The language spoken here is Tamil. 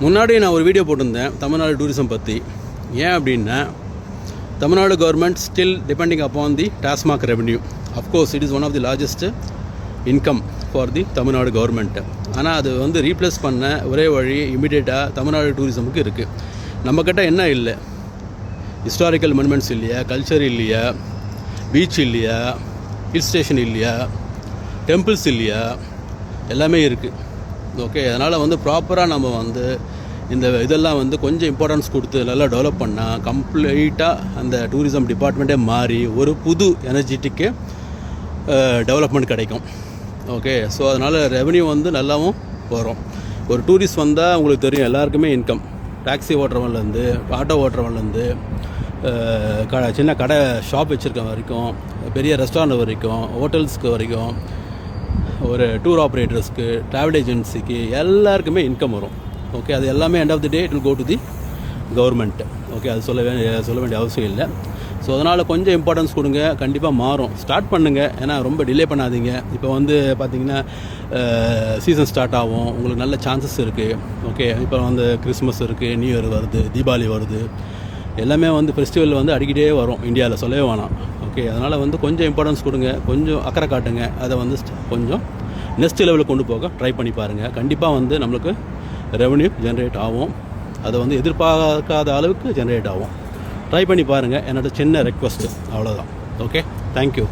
முன்னாடி நான் ஒரு வீடியோ போட்டிருந்தேன் தமிழ்நாடு டூரிசம் பற்றி. ஏன் அப்படின்னா, Tamil Nadu government still depending upon the TASMAC revenue. Of course it is one of the largest income for the Tamil Nadu government. ஆனால் அது வந்து ரீப்ளேஸ் பண்ண ஒரே வழி இமீடியட்டாக தமிழ்நாடு டூரிசமுக்கு இருக்குது. நம்மக்கிட்ட என்ன இல்லை? ஹிஸ்டாரிக்கல் மொனுமெண்ட்ஸ் இல்லையா, கல்ச்சர் இல்லையா, பீச் இல்லையா, ஹில் ஸ்டேஷன் இல்லையா, டெம்பிள்ஸ் இல்லையா, எல்லாமே இருக்குது. ஓகே, அதனால் வந்து ப்ராப்பராக நம்ம வந்து இந்த இதெல்லாம் வந்து கொஞ்சம் இம்பார்ட்டன்ஸ் கொடுத்து நல்லா டெவலப் பண்ணால் கம்ப்ளீட்டாக அந்த டூரிசம் டிபார்ட்மெண்ட்டே மாறி ஒரு புது எனர்ஜெட்டிக்கு டெவலப்மெண்ட் கிடைக்கும். ஓகே, ஸோ அதனால் ரெவன்யூ வந்து நல்லாவும் வரும். ஒரு டூரிஸ்ட் வந்தால் உங்களுக்கு தெரியும், எல்லாருக்குமே இன்கம். டாக்ஸி ஓட்டுறவன்லேருந்து, ஆட்டோ ஓட்டுறவன்லேருந்து, சின்ன கடை ஷாப் வச்சுருக்க வரைக்கும், பெரிய ரெஸ்டாரண்ட் வரைக்கும், ஹோட்டல்ஸ்க்கு வரைக்கும், ஒரு டூர் ஆப்ரேட்டர்ஸ்க்கு, ட்ராவல் ஏஜென்சிக்கு எல்லாருக்குமே இன்கம் வரும். ஓகே, அது எல்லாமே end of the day it will go to the government. Okay, அது சொல்ல வேண்டிய அவசியம் இல்லை. ஸோ அதனால் கொஞ்சம் இம்பார்ட்டன்ஸ் கொடுங்க, கண்டிப்பாக மாறும். ஸ்டார்ட் பண்ணுங்கள், ஏன்னா ரொம்ப டிலே பண்ணாதீங்க. இப்போ வந்து பார்த்திங்கன்னா சீசன் ஸ்டார்ட் ஆகும், உங்களுக்கு நல்ல சான்சஸ் இருக்குது. ஓகே, இப்போ வந்து கிறிஸ்மஸ் இருக்குது, நியூ இயர் வருது, தீபாவளி வருது, எல்லாமே வந்து ஃபெஸ்டிவல் வந்து அடிக்கிட்டே வரும் இந்தியாவில், சொல்லவே வேணாம். ஓகே, அதனால் வந்து கொஞ்சம் இம்பார்ட்டன்ஸ் கொடுங்க, கொஞ்சம் அக்கறை காட்டுங்க. அதை வந்து கொஞ்சம் நெக்ஸ்ட் லெவலுக்கு கொண்டு போக ட்ரை பண்ணி பாருங்கள். கண்டிப்பாக வந்து நம்மளுக்கு ரெவன்யூ ஜென்ரேட் ஆகும். அதை வந்து எதிர்பார்க்காத அளவுக்கு ஜென்ரேட் ஆகும். ட்ரை பண்ணி பாருங்கள். என்னோட சின்ன ரெக்வஸ்ட்டு, அவ்வளோதான். Okay, thank you.